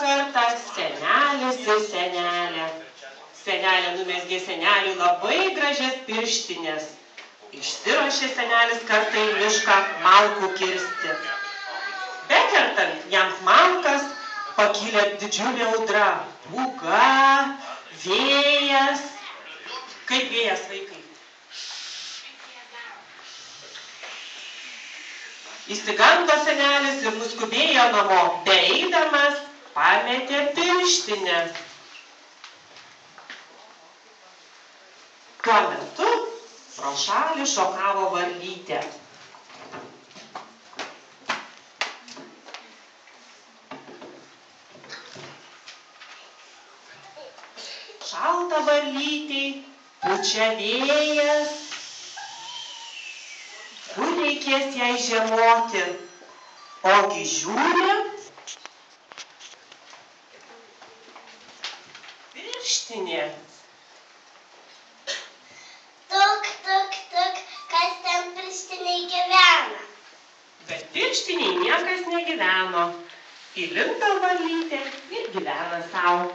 kartą senelis ir senelė. Senelė numezgė seneliui labai gražias pirštines. Išsiruošė senelis kartą į mišką malkų kirsti. Bekertant jam malkas pakilė didžiulė audra. Pūga, vėjas. Kaip vėjas, vaikai? Išsigando senelis ir nuskubėjo namo. Beeidamas pametė pirštinę. Tuo metu pro šalį šokavo varlytė. Šalta varlytei, pučia vėjas. Kur reikės jai žiemoti? Ogi žiūri. Pirštinė. Kas ten pirštiniai gyvena? Bet pirštiniai niekas negyveno. Įlindo varlytė ir gyvena savo.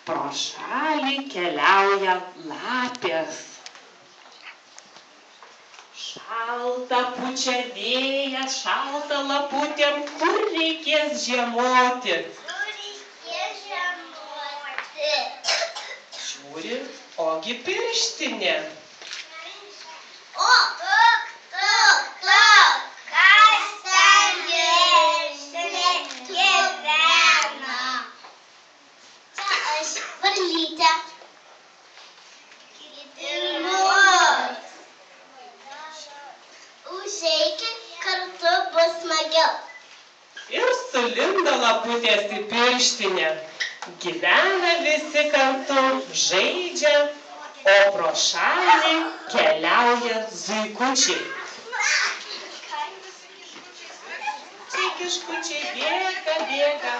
Pro šalį keliauja lapės. Šalta pučia vėjas, šalta laputėm, kur reikės žiemoti? Žiūri, ogi pirštinė. Kas ten pirštinė gyvena? Čia aš varlytė. Užeikit, kartu bus smagiau. Ir sulindo laputės į pirštinę. Gyvena visi kartu, žaidžia, o pro šalį keliauja zuikučiai. Čia kiškučiai bėga.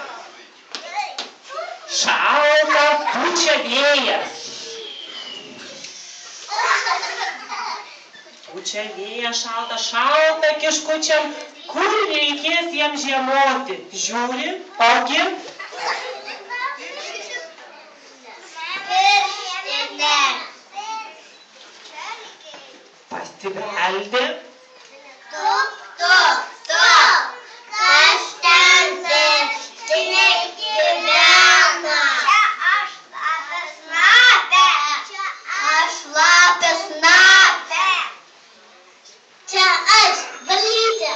Šalta pučia vėjas. Pučia vėjas šalta kiškučiam, kur reikės jam žiemoti? Žiūri, ogi pasibeldė. Kas ten pirštinė gyvena? Aš lapės snapė. Čia aš varlytė.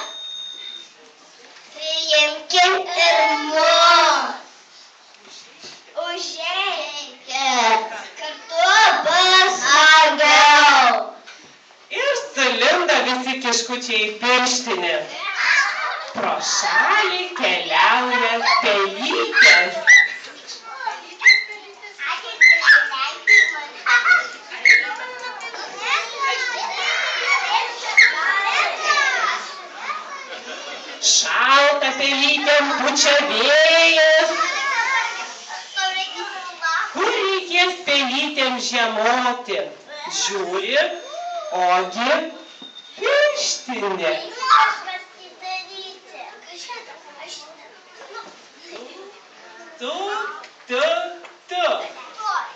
Priimkit ir mus. Užeikit, kartu bus smagiau. Ir sulindo visi kiškučiai į pirštinę. Pro šalį keliauja pelytės. Šalta pelytėm pučia vėjas. Kur reikės pelytėm žiemoti? Žiūri, ogi pirštinė. Tu.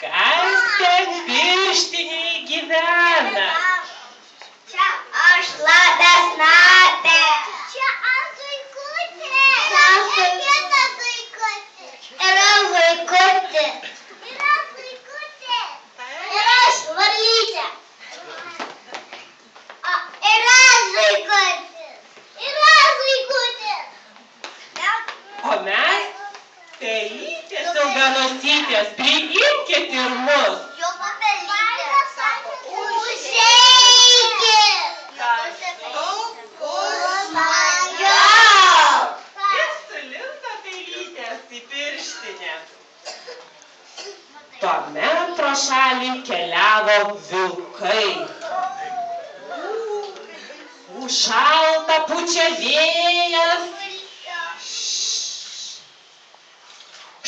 Kas ten pirštiniai gyvena? Čia aš lapės snapė. Čia aš zuikutė. Kita zuikutė. Yra zuikutė. Ir aš varlytė. Yra zuikutė. O mes, pelytės ilganosytės, priimkit ir mus. Tuomet pro šalį keliavo vilkai. Šalta pučia vėjas.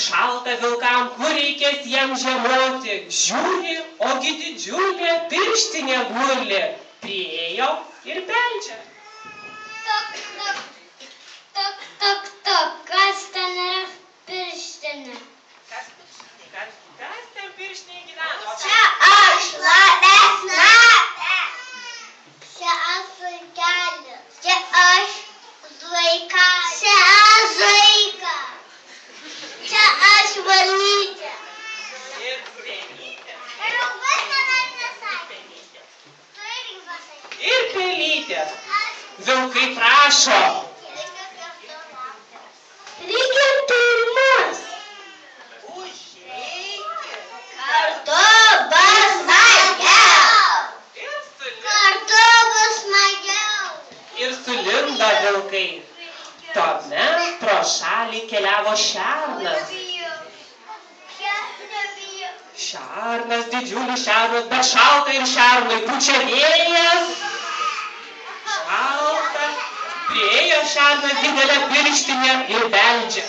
Šalta vilkam, kur reikės jam žiemoti. Žiūri, ogi didžiulė pirštinė guli. Priėjo ir beldžia. kaip prašo. Reikia pirmus. Kartu bus smagiau. Kartu bus smagiau. Ir sulindo vilkai. Tuomet pro šalį keliavo šernas. Šernas, didžiulis šernas, bet šalta ir šernui pučia vėjas. Šalta. Priėjo šernas didelę pirštinę ir beldžia.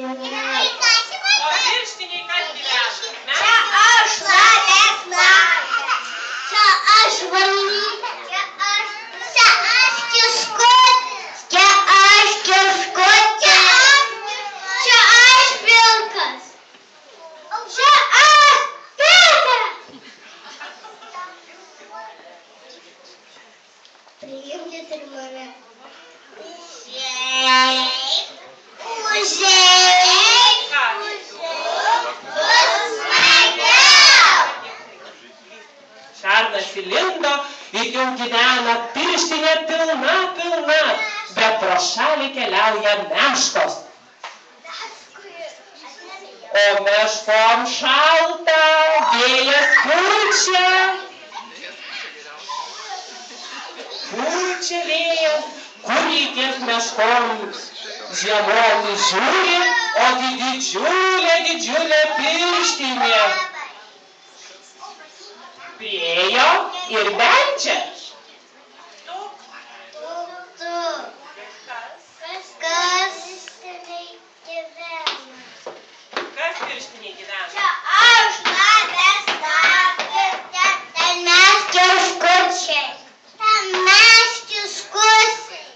O pirštiniai kas gyvena? Čia aš lavesna. Čia aš valyta. Čia aš kiškutis. Čia aš kiškutis. Čia aš vilkas. Čia aš vilkas. Priimkit ir mane. Užeik. Bus smagiau. Šernas įlindo ir jau gyvena pirštinė pilna, bet pro šalį keliauja meškos. O meškom šalta, vėjas pučia. Pučia vėjas, kur reikės meškom žiemoti žiūri, ogi didžiulė pirštinė. Priėjo ir beldžia. Kas pirštiniai gyvena? Čia aš lavesna. Ten mes kiškučiai. Ten mes kiškučiai.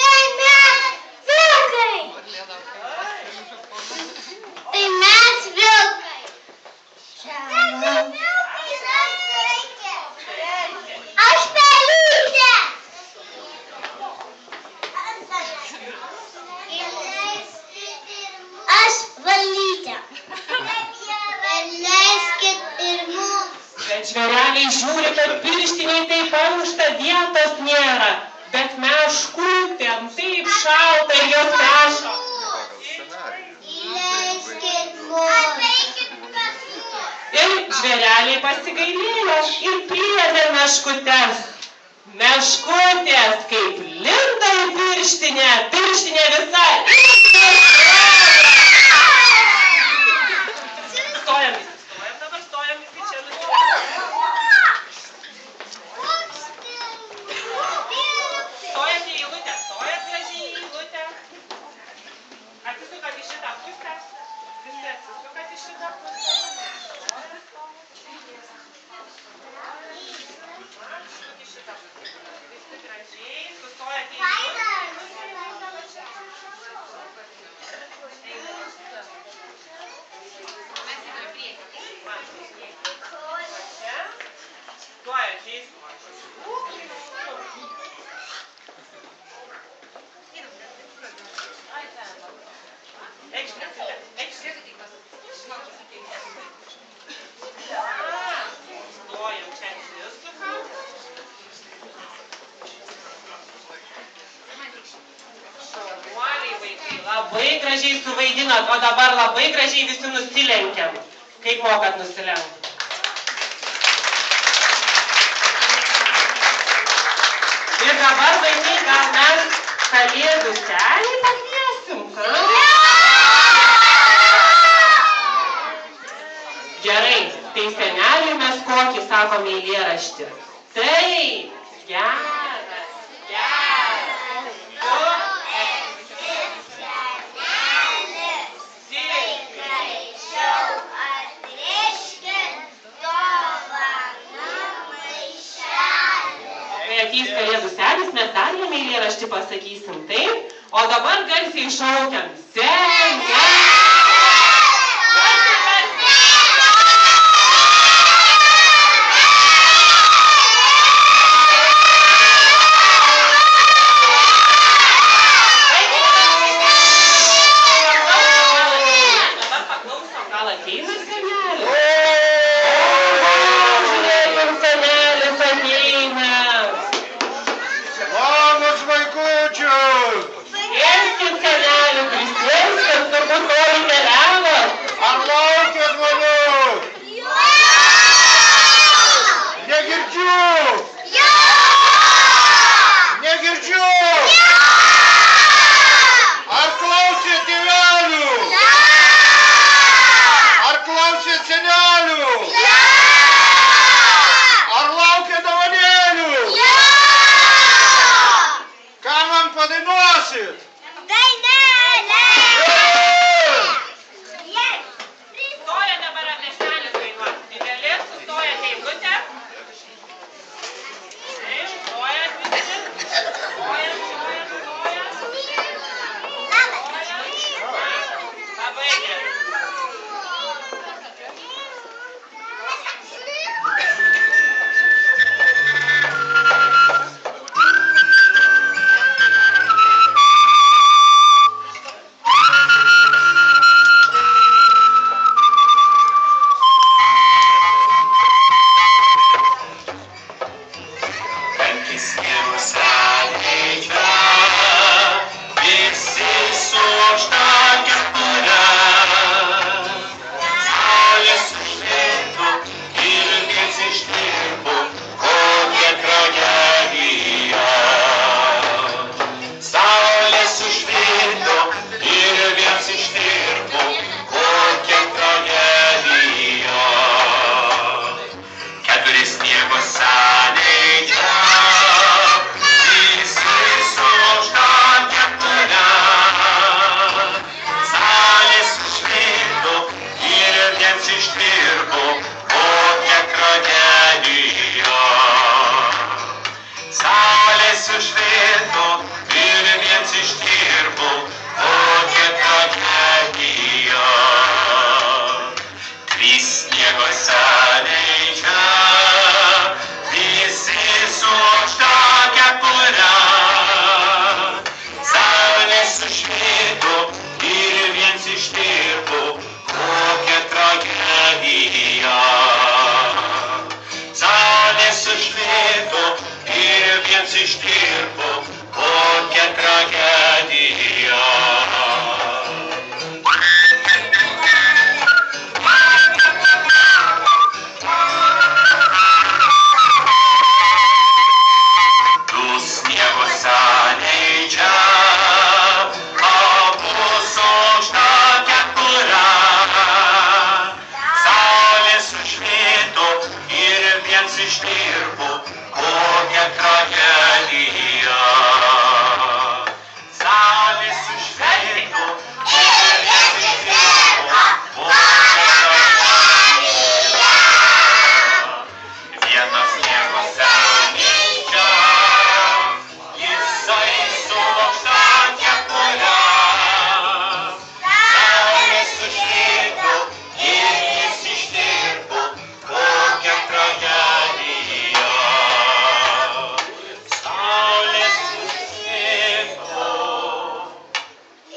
Ten mes vilkai. Tai mes vilkai. Aš pelytė. Aš valytė. Leiskit ir mums. Bet žvėreliai žiūri, kad pirštiniai taip ankšta vietos nėra. Bet meškutėm taip šalta ir jos prašo. Leiskit mums. Ir žvėreliai pasigailėjo ir priėmė meškutes. Meškutės kaip lindo į pirštinę, pirštinė visa. Stojam visi čia. Stojate į eilutę, stojat gražiai į eilutę. Atsisukat į šitą pusę. Visi atsisukat į šitą pusę. Visi gražiai, sustojate į eilutę. Labai gražiai suvaidinot, o dabar labai gražiai visi nusilenkiam. Kaip mokat nusilenkti? Ir dabar, vaikai, gal mes kalėdų senį pakviesim, ką? Gerai, tai seneliui mes kokį sakom eilėraštį? Taip, geras, geras. Ateis kalėdų senis, mes dar jam eilėraštį pasakysim, taip? O dabar garsiai šaukiam. Dabar paklausom, gal ateina senelis? viens ištirpo, kokia tragedija. Tu sniego saleidžia, abu sužnakę kurą. Saulė sušvito ir viens ištirpo, kokia tragedija. Saulė sušvito ir viens ištirpo, kokia tragedija. Vienas sniego saleidžia, jisai sulaužta kepurę. Saulė sušvito ir jis ištirpo, kokia tragedija. Saulė sušvito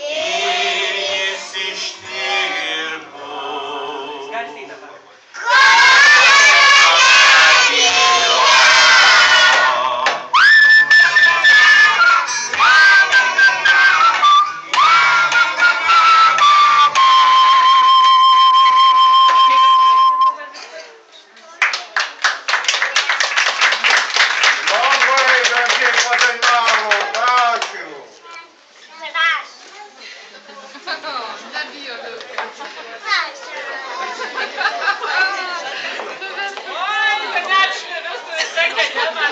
ir jis ištirpo. Garsiai dabar. Labai gražiai padainavo, ačiū. Oi, seneliškai visų sekė diena.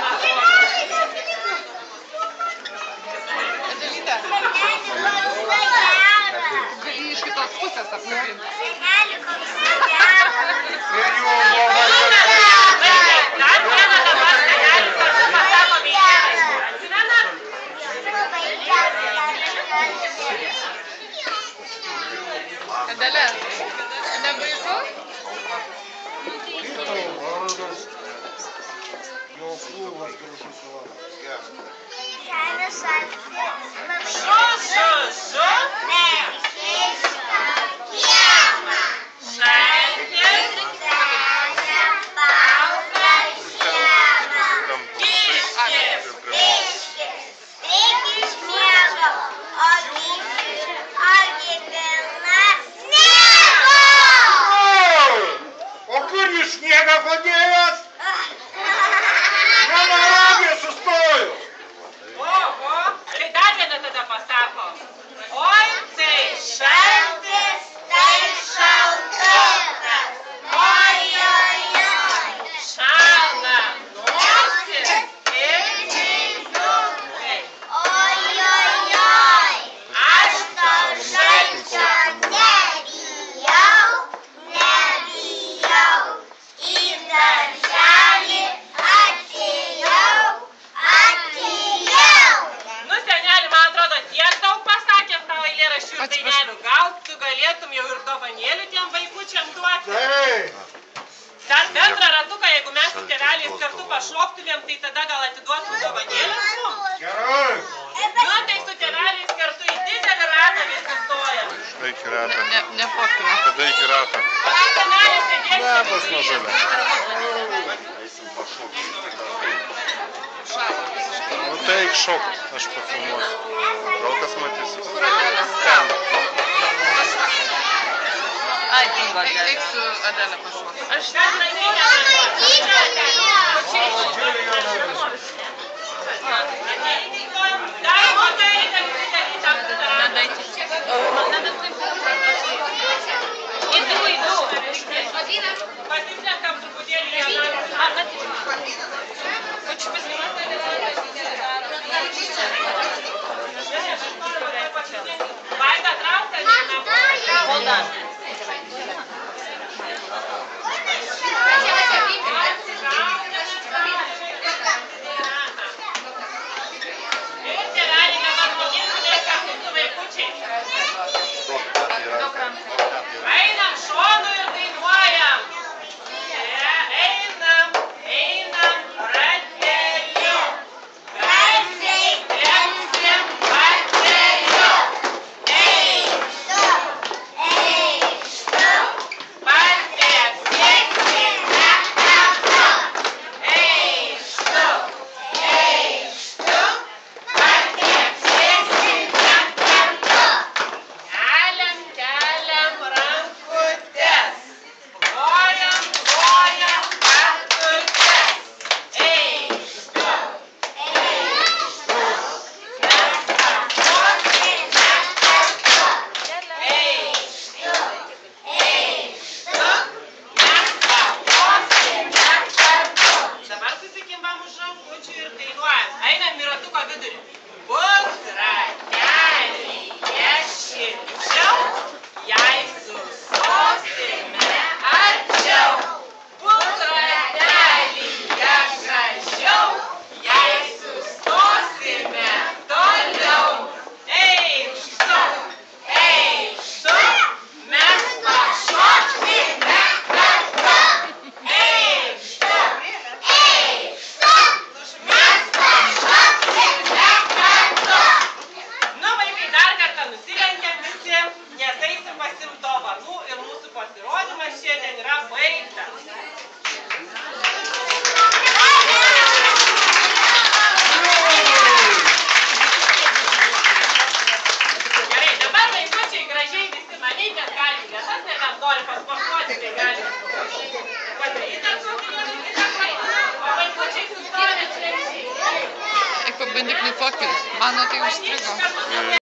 Gali iš kitos pusės apnubinti. Ir jų labai Dar vieną dabar senelis kartu pasako vieną. Atsimenat? Adelė, nebaisu? Tavo vardas, jo kūvas gražus vardas. Geras. Su. Šventės. O kur jūs sniegą padėjot? Mano ragė sustojo. Oho, tai dar vieną tada pasako. Oi, tai šventės, tai šaltukas. Šalna nosis ir žydukai. Aš tau šalčio nebijau. Į darželį atėjau. Nu, seneli, man atrodo, tiek daug pasakėm tavo eilėraščių ir dainelių. Gal tu galėtum jau ir dovanėlių tiem vaikučiam duoti? Taip. Dar bendrą ratuką, jeigu mes su tėveliais kartu pašoktumėm, tai tada gal atiduotum dovanėlės mums? Gerai. Nu, tai su tėveliais kartu į didelį ratą visi stojam. Štai iki ratą. Nefotkina. Kada iki ratą? O tai senelis sėdės Labas, čia mažulė. Nu tai eik šokt, aš pafilmuosiu. Gal kas matysis? Ten. Eik su Adelė pašokti. Aš bendrai Pasislenkam truputėlį vieną. Vaida, trauk tą vieną. Hold on. Ir tėveliai dabar po vidurį. Bus ratelyje šilčiau, jei sustosime arčiau. Bus ratelyje gražiau, jei sustosime toliau. Eikštu, eikštu, mes pašokime kartu. Eikštu, eikštu, mes pašokime kartu. Nu, vaikai, dar kartą nusilenkiam visi, nes eisim pasiimt dovanų ir mūsų pasirodymas šiandien yra baigtas. Gerai, dabar vaikučiai gražiai visi mamytės gali vietas, nebent nori pasportuoti, tai gali padaryti atšokinėti kitą klaidą. O vaikučiai sustoja krepšiai. Eik pabandyk nufotkinti. Mano tai užstrigo.